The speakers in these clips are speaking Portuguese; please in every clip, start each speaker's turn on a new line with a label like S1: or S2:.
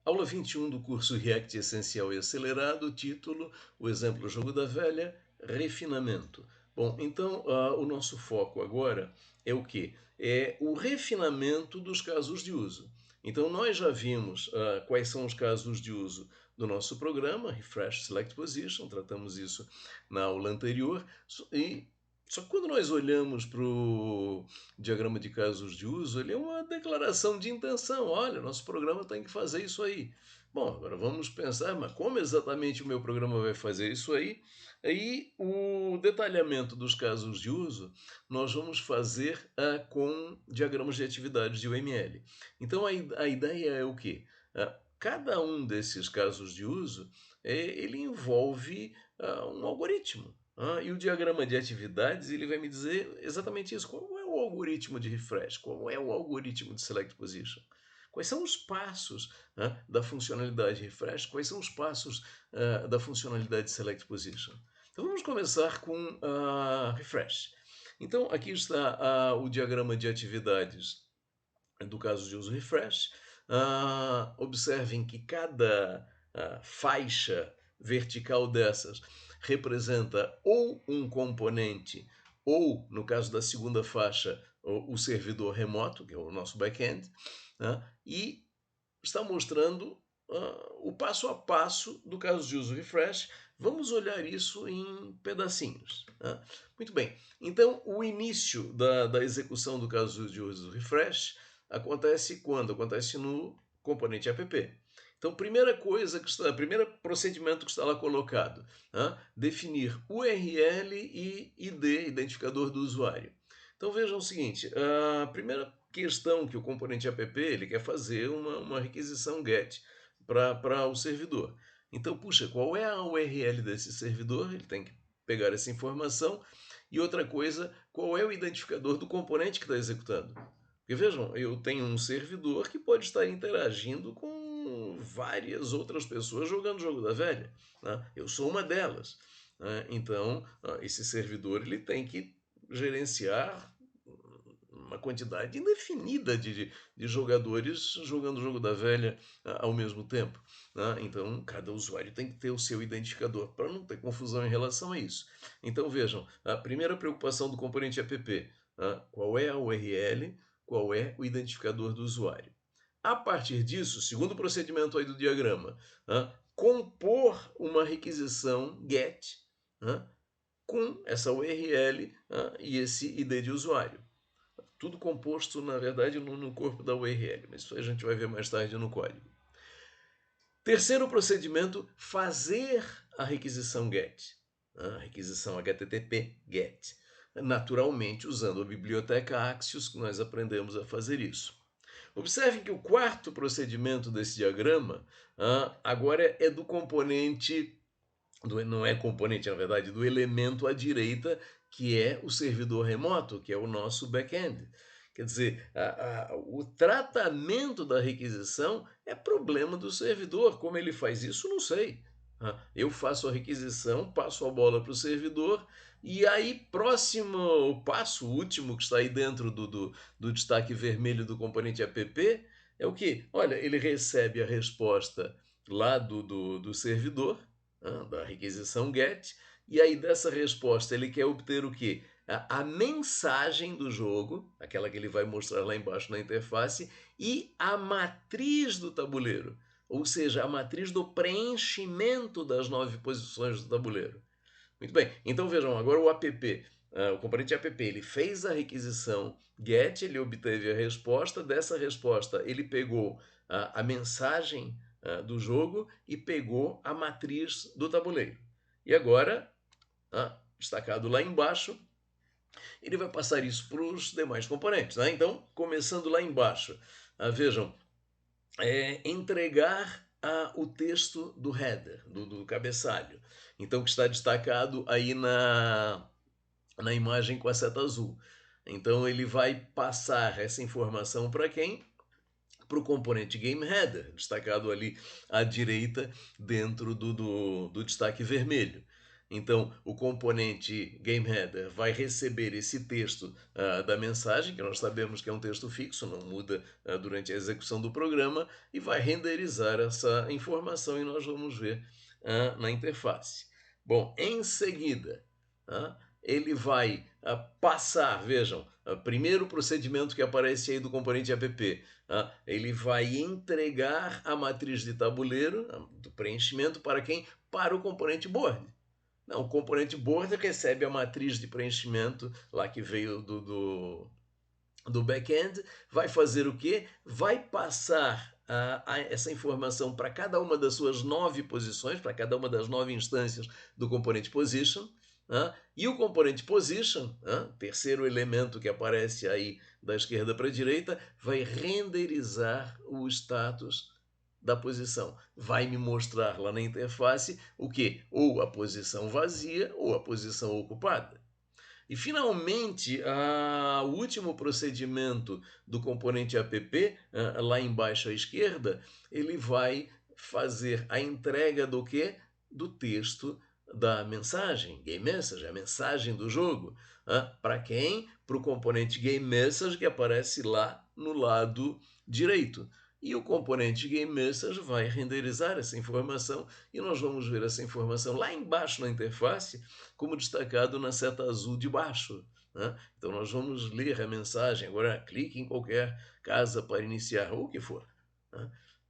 S1: Aula 21 do curso React Essencial e Acelerado, título, o exemplo Jogo da Velha, refinamento. Bom, então o nosso foco agora é o quê? É o refinamento dos casos de uso. Então nós já vimos quais são os casos de uso do nosso programa, Refresh Select Position, tratamos isso na aula anterior, e só que quando nós olhamos para o diagrama de casos de uso, ele é uma declaração de intenção. Olha, nosso programa tem que fazer isso aí. Bom, agora vamos pensar, mas como exatamente o meu programa vai fazer isso aí? Aí o detalhamento dos casos de uso nós vamos fazer com diagramas de atividades de UML. Então a ideia é o quê? Cada um desses casos de uso ele envolve um algoritmo. E o diagrama de atividades ele vai me dizer exatamente isso. Qual é o algoritmo de refresh? Qual é o algoritmo de select position? Quais são os passos da funcionalidade refresh? Quais são os passos da funcionalidade select position? Então vamos começar com refresh. Então aqui está o diagrama de atividades do caso de uso refresh. Observem que cada faixa vertical dessas representa ou um componente, ou, no caso da segunda faixa, o servidor remoto, que é o nosso back-end, e está mostrando o passo a passo do caso de uso refresh. Vamos olhar isso em pedacinhos. Muito bem, então o início da execução do caso de uso refresh acontece quando? Acontece no componente app. Então, primeiro procedimento que está lá colocado, definir URL e ID, identificador do usuário. Então vejam o seguinte, a primeira questão que o componente app ele quer fazer uma requisição GET para o servidor. Então, puxa, qual é a URL desse servidor? Ele tem que pegar essa informação. E outra coisa, qual é o identificador do componente que está executando? Porque vejam, eu tenho um servidor que pode estar interagindo com várias outras pessoas jogando o jogo da velha. Eu sou uma delas. Então, esse servidor ele tem que gerenciar uma quantidade indefinida de jogadores jogando o jogo da velha ao mesmo tempo. Então, cada usuário tem que ter o seu identificador para não ter confusão em relação a isso. Então, vejam, a primeira preocupação do componente app, qual é a URL, qual é o identificador do usuário. A partir disso, segundo o procedimento aí do diagrama, compor uma requisição GET com essa URL e esse ID de usuário. Tudo composto, na verdade, no corpo da URL, mas isso a gente vai ver mais tarde no código. Terceiro procedimento, fazer a requisição GET, a requisição HTTP GET, naturalmente usando a biblioteca Axios, que nós aprendemos a fazer isso. Observe que o quarto procedimento desse diagrama agora é do componente, não é componente, na verdade, do elemento à direita, que é o servidor remoto, que é o nosso back-end. Quer dizer, o tratamento da requisição é problema do servidor. Como ele faz isso, não sei. Eu faço a requisição, passo a bola para o servidor, e aí, próximo passo, o último que está aí dentro do destaque vermelho do componente app, é o que? Olha, ele recebe a resposta lá do servidor, da requisição GET, e aí dessa resposta ele quer obter o quê? A mensagem do jogo, aquela que ele vai mostrar lá embaixo na interface, e a matriz do tabuleiro, ou seja, a matriz do preenchimento das 9 posições do tabuleiro. Muito bem, então vejam, agora o app, o componente app, ele fez a requisição GET, ele obteve a resposta, dessa resposta ele pegou a mensagem do jogo e pegou a matriz do tabuleiro. E agora, destacado lá embaixo, ele vai passar isso para os demais componentes. Então, começando lá embaixo, vejam, entregar o texto do header, do cabeçalho. Então, que está destacado aí na imagem com a seta azul. Então, ele vai passar essa informação para quem? Para o componente GameHeader, destacado ali à direita dentro do destaque vermelho. Então, o componente GameHeader vai receber esse texto da mensagem, que nós sabemos que é um texto fixo, não muda durante a execução do programa, e vai renderizar essa informação e nós vamos ver na interface. Bom, em seguida, ele vai passar, vejam, primeiro procedimento que aparece aí do componente app, ele vai entregar a matriz de tabuleiro, do preenchimento, para quem? Para o componente board. Não, o componente board recebe a matriz de preenchimento lá que veio do back-end, vai fazer o quê? Vai passar essa informação para cada uma das suas 9 posições, para cada uma das 9 instâncias do componente position, e o componente position, terceiro elemento que aparece aí da esquerda para a direita, vai renderizar o status da posição. Vai me mostrar lá na interface o que? Ou a posição vazia ou a posição ocupada. E finalmente, o último procedimento do componente app, lá embaixo à esquerda, ele vai fazer a entrega do quê? Do texto da mensagem, Game Message, a mensagem do jogo. Para quem? Para o componente Game Message que aparece lá no lado direito. E o componente Game Message vai renderizar essa informação e nós vamos ver essa informação lá embaixo na interface, como destacado na seta azul de baixo. Então nós vamos ler a mensagem. Agora clique em qualquer casa para iniciar, ou o que for.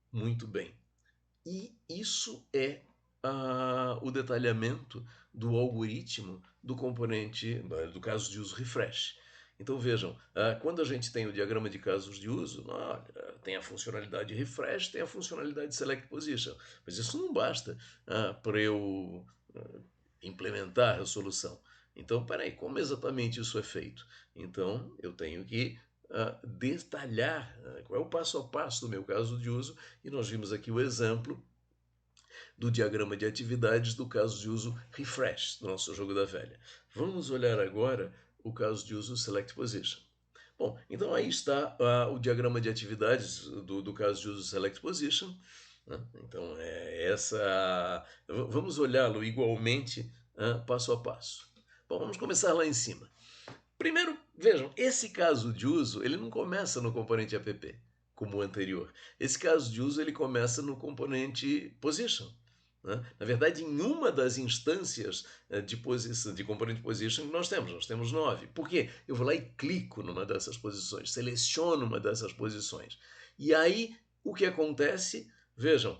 S1: Muito bem. E isso é o detalhamento do algoritmo do componente, do caso de uso refresh. Então vejam, quando a gente tem o diagrama de casos de uso, tem a funcionalidade refresh, tem a funcionalidade select position, mas isso não basta para eu implementar a solução. Então, peraí, como exatamente isso é feito? Então, eu tenho que detalhar qual é o passo a passo do meu caso de uso, e nós vimos aqui o exemplo do diagrama de atividades do caso de uso refresh do nosso jogo da velha. Vamos olhar agora o caso de uso select position. Bom, então aí está o diagrama de atividades do caso de uso select position. Então, vamos olhá-lo igualmente, passo a passo. Bom, vamos começar lá em cima. Primeiro, vejam, esse caso de uso, ele não começa no componente app, como o anterior. Esse caso de uso, ele começa no componente position. Na verdade, em uma das instâncias de componente position que nós temos 9. Por quê? Eu vou lá e clico numa dessas posições, seleciono uma dessas posições. E aí, o que acontece? Vejam,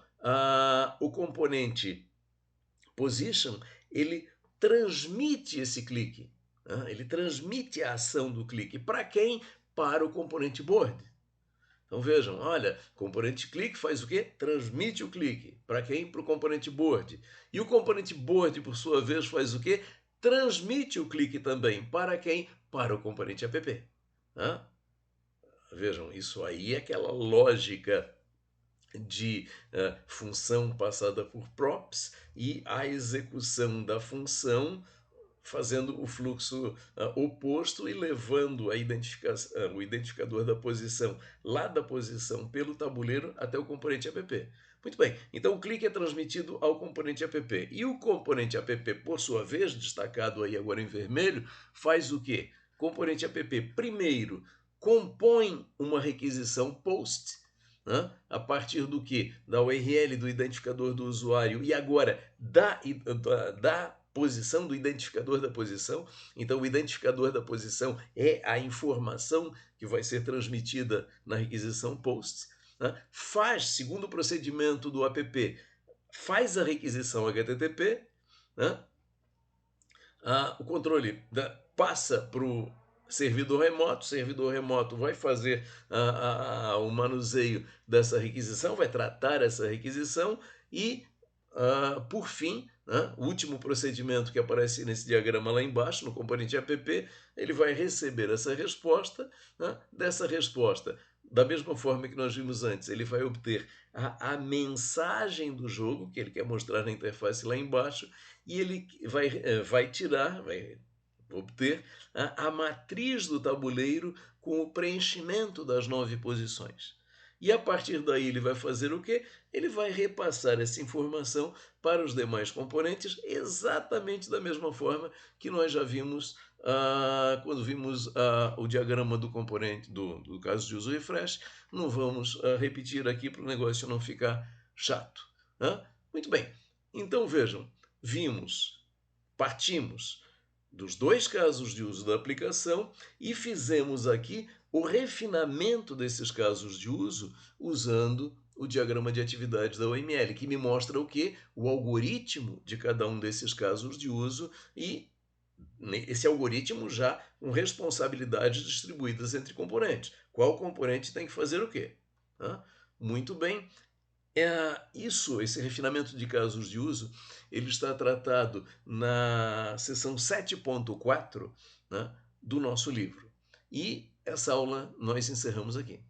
S1: o componente position, ele transmite esse clique. Ele transmite a ação do clique. Para quem? Para o componente board. Então vejam, olha, componente clique faz o quê? Transmite o clique. Para quem? Para o componente board. E o componente board, por sua vez, faz o quê? Transmite o clique também. Para quem? Para o componente app. Vejam, isso aí é aquela lógica de função passada por props e a execução da função fazendo o fluxo oposto e levando o identificador da posição lá da posição pelo tabuleiro até o componente app. Muito bem, então o clique é transmitido ao componente app. E o componente app, por sua vez, destacado aí agora em vermelho, faz o quê? O componente app, primeiro, compõe uma requisição post, a partir do que? Da URL do identificador do usuário e agora da posição, do identificador da posição. Então, o identificador da posição é a informação que vai ser transmitida na requisição post. Faz, segundo o procedimento do app, faz a requisição HTTP, o controle passa para o servidor remoto vai fazer o manuseio dessa requisição, vai tratar essa requisição e, por fim, o último procedimento que aparece nesse diagrama lá embaixo, no componente app, ele vai receber essa resposta. Dessa resposta, da mesma forma que nós vimos antes, ele vai obter a mensagem do jogo, que ele quer mostrar na interface lá embaixo, e ele vai obter a matriz do tabuleiro com o preenchimento das 9 posições. E a partir daí ele vai fazer o quê? Ele vai repassar essa informação para os demais componentes exatamente da mesma forma que nós já vimos quando vimos o diagrama do componente do caso de uso refresh. Não vamos repetir aqui para o negócio não ficar chato. Muito bem, então vejam, partimos dos dois casos de uso da aplicação e fizemos aqui o refinamento desses casos de uso usando o diagrama de atividade da OML, que me mostra o que? O algoritmo de cada um desses casos de uso e esse algoritmo já com responsabilidades distribuídas entre componentes. Qual componente tem que fazer o quê? Muito bem. Esse refinamento de casos de uso, ele está tratado na seção 7.4, né, do nosso livro. E essa aula nós encerramos aqui.